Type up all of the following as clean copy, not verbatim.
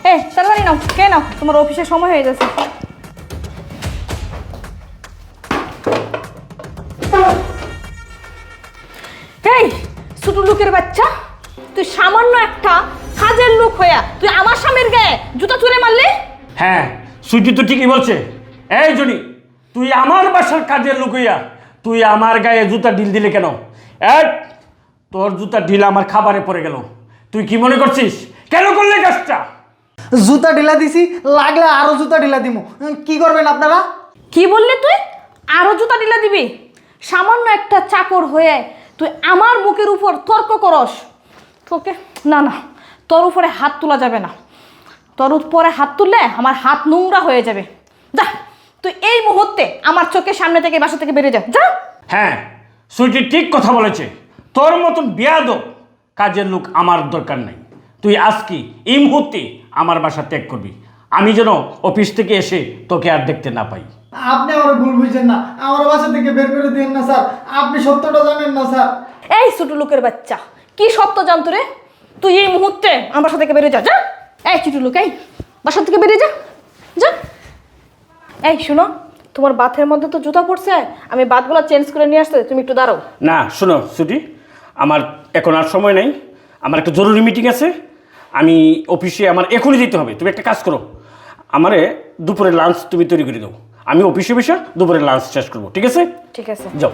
তাড়াতাড়ি নাও, কে নাও, তোমার অফিসের সময় হয়ে যাচ্ছে। এই ছোট লোকের বাচ্চা, তুই সামান্য একটা কাজের লোক হইয়া তুই আমার স্বামীর গায়ে জুতা ছুঁড়ে মারলি? হ্যাঁ, সুইটি তো ঠিকই বলছে। এই জনি, তুই আমার বাসার কাজের লোক হইয়া তুই আমার গায়ে জুতা ঢিল দিলে কেন? এক, তোর জুতা ঢিল আমার খাবারে পড়ে গেল। তুই কি মনে করছিস কেন করলে কাজটা? জুতা ঢিলা দিছি, লাগলে আরো জুতা ঢিলা দিমু। কি করবেন আপনারা? কি বললি তুই? আরো জুতা ঢিলা দিবি? সামান্য একটা চাকর হয়ে তুই আমার বুকের উপর তর্ক করস? তোকে না না, তোর উপরে হাত তোলা যাবে না। তোর উপরে হাত তুললে আমার হাত নোংরা হয়ে যাবে। যা, তুই এই মুহূর্তে আমার চোখের সামনে থেকে বাসা থেকে বেরিয়ে যা, যা। হ্যাঁ, সুইটি ঠিক কথা বলেছে। তোর মতন বেয়াদব কাজের লোক আমার দরকার নাই। তুই আজকে এই মুহূর্তে আমার বাসা ত্যাগ করবি, আমি যেন অফিস থেকে এসে তোকে আর দেখতে না পাই। আপনি আমার ভুল বুঝছেন না, আমার বাসা থেকে বের করে দিন না স্যার। আপনি সত্যটা জানেন না স্যার। এই ছোট লোকের বাচ্চা, কি সত্য জানতো রে? তুই এই মুহূর্তে আমার বাসা থেকে বেরিয়ে যা, যা। এই ছোট লোক, এই বাসা থেকে বেরিয়ে যা, যা। এই শুনো, তোমার বাথের মধ্যে তো জুতা পড়ছে, আমি বাথগুলো চেঞ্জ করে নিয়ে আসতে, তুমি একটু দাঁড়াও। না শোনো সুইটি, আমার এখন আর সময় নেই। আমার একটা জরুরি মিটিং আছে, আমি অফিসে আমার এখনই যেতে হবে। তুমি একটা কাজ করো, আমারে দুপুরের লাঞ্চ তুমি তৈরি করে দাও। আমি অফিসে বসে দুপুরের লাঞ্চ শেষ করবো, ঠিক আছে? ঠিক আছে। যাও।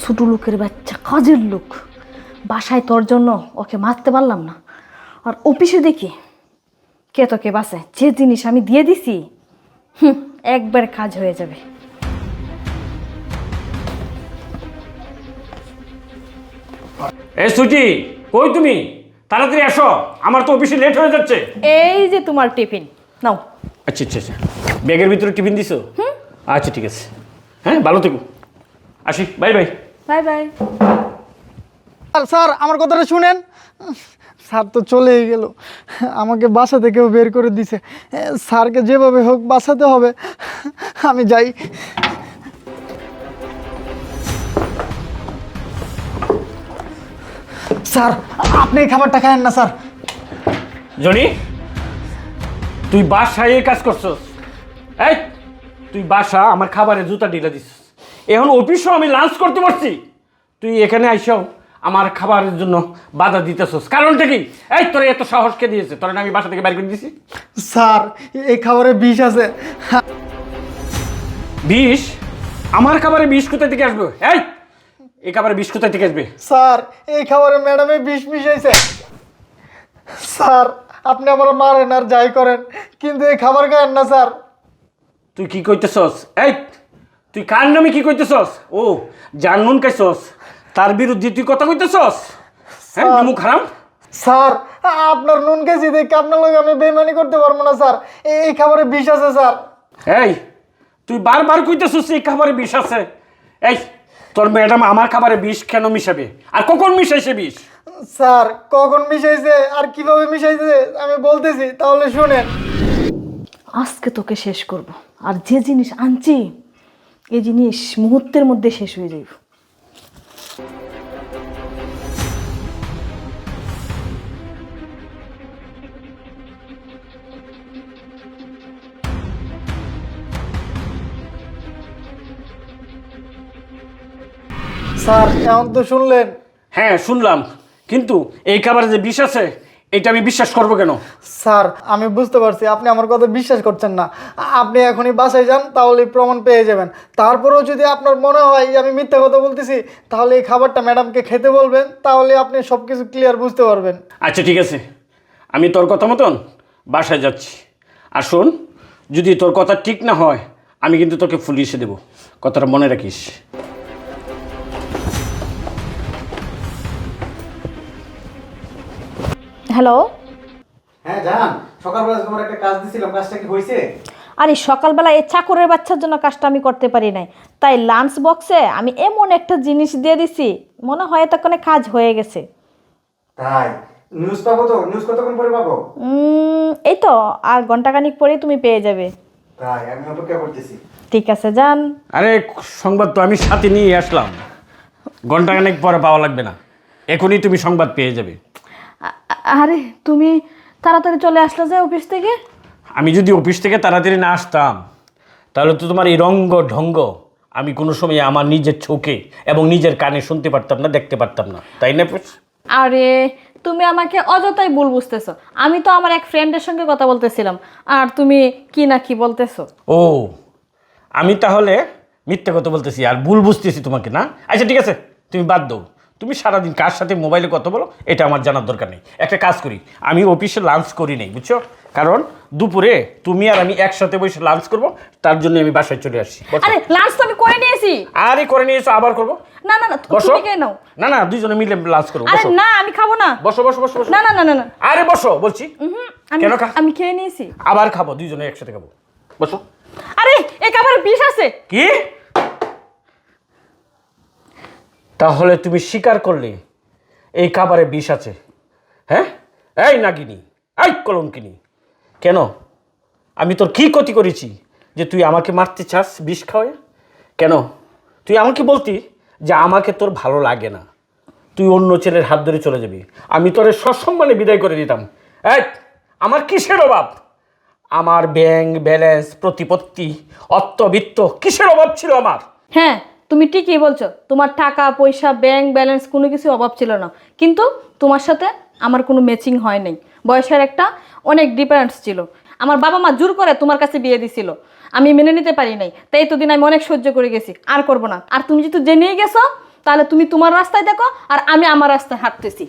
ছোট লোকের বাচ্চা, কাজের লোক, বাসায় তোর জন্য ওকে মারতে পারলাম না, আর অফিসে দেখি কে তোকে বাসে। যে জিনিস আমি দিয়ে দিছি, একবার কাজ হয়ে যাবে। এই সুইটি, কই তুমি? তাড়াতাড়ি আসো, আমার তো অফিসে লেট হয়ে যাচ্ছে। এই যে তোমার টিফিন নাও। আচ্ছা আচ্ছা আচ্ছা, ব্যাগের ভিতরে টিফিন দিছো? আচ্ছা ঠিক আছে, হ্যাঁ ভালো থেকো, আসি, bye bye. Bye bye. Sir আমার কথাটা শুনেন। স্যার তো চলেই গেল, আমাকে বাসা থেকেও বের করে দিছে। স্যারকে যেভাবে হোক বাঁচাতে হবে। আমি যাই। স্যার আপনি এই খাবারটা খায়েন না স্যার। জনি, তুই বাসায় এই কাজ করছস? এই, তুই বাসা আমার খাবারে জুতা ঢিলা দিছিস, এখন অফিসেও আমি লাঞ্চ করতে পারছি, তুই এখানে আইসাও আমার খাবারের জন্য বাধা দিতেছস, কারণটা কি? এই তোর এত সাহস কে দিয়েছে? তোর আমি বাসা থেকে বাইর করে দিয়েছি? স্যার এই খাবারে বিষ আছে। বিষ? আমার খাবারে বিষ কোথা থেকে আসবে? এই খাবারে বিষ কোথা থেকে আসবে? স্যার এই খাবারে ম্যাডামে বিষ মিশাইছে। স্যার আপনি আমার মারেন আর যাই করেন, কিন্তু এই খাবার খায়েন না স্যার। তুই কি কইতেছস? তুই কার নামে কি কইতেছস? ও জানুন কাইছস, তার বিরুদ্ধে তুই কথা কইতেছস? হ্যাঁ, মুখ হারাম। স্যার আপনার নুন কেজি দেখে আপনার লোক আমি বেইমানি করতে পারবো না স্যার। এই খাবারে বিষ আছে স্যার। তুই বারবার কইতেছস এই খাবারে বিষ আছে। তোর ম্যাডাম আমার খাবারে বিষ কেন মিশাবে, আর কখন মিশাইছে বিষ? স্যার কখন মিশাইছে আর কিভাবে মিশাইছে আমি বলতেছি, তাহলে শুনেন। আজকে তোকে শেষ করব, আর যে জিনিস আনছি এই জিনিস মুহূর্তের মধ্যে শেষ হয়ে যাবে। স্যার এখন তো শুনলেন। হ্যাঁ শুনলাম, কিন্তু এই খাবারে যে বিষ আছে এটা আমি বিশ্বাস করবো কেন? স্যার আমি বুঝতে পারছি আপনি আমার কথা বিশ্বাস করছেন না। আপনি এখনই বাসায় যান, তাহলে প্রমাণ পেয়ে যাবেন। তারপরেও যদি আপনার মনে হয় যে আমি মিথ্যা কথা বলতেছি, তাহলে এই খাবারটা ম্যাডামকে খেতে বলবেন, তাহলে আপনি সব কিছু ক্লিয়ার বুঝতে পারবেন। আচ্ছা ঠিক আছে, আমি তোর কথা মতন বাসায় যাচ্ছি। আর শোন, যদি তোর কথা ঠিক না হয় আমি কিন্তু তোকে পুলিশে দেবো, কথাটা মনে রাখিস। হ্যালো। হ্যাঁ জান, সকালবেলা তোমার একটা কাজ দিছিলাম, কাজটা কি হয়েছে? আরে সকালবেলা এই চাকরের বাচ্চার জন্য কাজটা আমি করতে পারি নাই, তাই লাঞ্চ বক্সে আমি এমন একটা জিনিস দিয়ে দিছি, মনে হয় এতক্ষণে কাজ হয়ে গেছে। তাই নিউজ পাবো তো? নিউজ কতক্ষণ পরে পাবো? এই তো আর ঘন্টাখানিক পরেই তুমি পেয়ে যাবে। তাই আমি অপেক্ষা করতেছি। ঠিক আছে যান। আরে সংবাদ তো আমি সাথে নিয়ে আসলাম, ঘন্টাখানেক পরে পাওয়া লাগবে না, এখনই তুমি সংবাদ পেয়ে যাবে। আরে তুমি তাড়াতাড়ি চলে আসলে যে অফিস থেকে। আমি যদি অফিস থেকে তাড়াতাড়ি না আসতাম তাহলে তো তোমার এই রঙ্গ ঢঙ্গ আমি কোনো সময় আমার নিজের চোখে এবং নিজের কানে শুনতে পারতাম না, দেখতে পারতাম না, তাই না? আরে তুমি আমাকে অযথাই ভুল বুঝতেছো। আমি তো আমার এক ফ্রেন্ডের সঙ্গে কথা বলতেছিলাম, আর তুমি কি না কি বলতেছো। ও, আমি তাহলে মিথ্যে কথা বলতেছি আর ভুল বুঝতেছি তোমাকে, না? আচ্ছা ঠিক আছে, তুমি বাদ দাও। তুমি সারাদিন কার সাথে মোবাইলে কথা বলো এটা আমার জানার দরকার নেই। একটা কাজ করি, আমি অফিসে লাঞ্চ করি নেই, বুঝছো? কারণ দুপুরে তুমি আর আমি একসাথে বসে লাঞ্চ করব, তার জন্য আমি বাসায় চলে আসি। আরে লাঞ্চ তো আমি করে নিয়েছি। আরে করে নিয়েছো, আবার করবো? না না না, বসো। তুমি কে নাও। না না, দুইজনে মিলে লাঞ্চ করবো। আরে বসো না, আমি খাবো না। বসো বসো বসো বসো। না না না না না। আরে বসো বলছি। কেন আমি খেয়ে নিয়েছি। আবার খাবো, দুইজনে একসাথে খাবো। বসো। আরে এ খাবারে বিষ আছে। কি? তাহলে তুমি স্বীকার করলে এই খাবারে বিষ আছে? হ্যাঁ, এই নাগিনী, এই কলঙ্কিনী, কেন? আমি তোর কি ক্ষতি করেছি যে তুই আমাকে মারতে চাস বিষ খাওয়ায়? কেন? তুই আমাকে বলতি যে আমাকে তোর ভালো লাগে না, তুই অন্য ছেলের হাত ধরে চলে যাবি, আমি তোরে সসম্মানে বিদায় করে দিতাম। এই, আমার কিসের অভাব? আমার ব্যাংক ব্যালেন্স, প্রতিপত্তি, অর্থবিত্ত কিসের অভাব ছিল আমার? হ্যাঁ, তুমি ঠিকই বলছো। তোমার টাকা পয়সা, ব্যাংক ব্যালেন্স কোনো কিছু অভাব ছিল না, কিন্তু তোমার সাথে আমার কোনো ম্যাচিং হয় নাই। বয়সের একটা অনেক ডিফারেন্স ছিল। আমার বাবা মা জোর করে তোমার কাছে বিয়ে দিছিল, আমি মেনে নিতে পারি নাই। তাই এতদিন আমি অনেক সহ্য করে গেছি, আর করবো না। আর তুমি যেহেতু জেনেই গেছো, তাহলে তুমি তোমার রাস্তায় দেখো আর আমি আমার রাস্তায় হাঁটতেছি।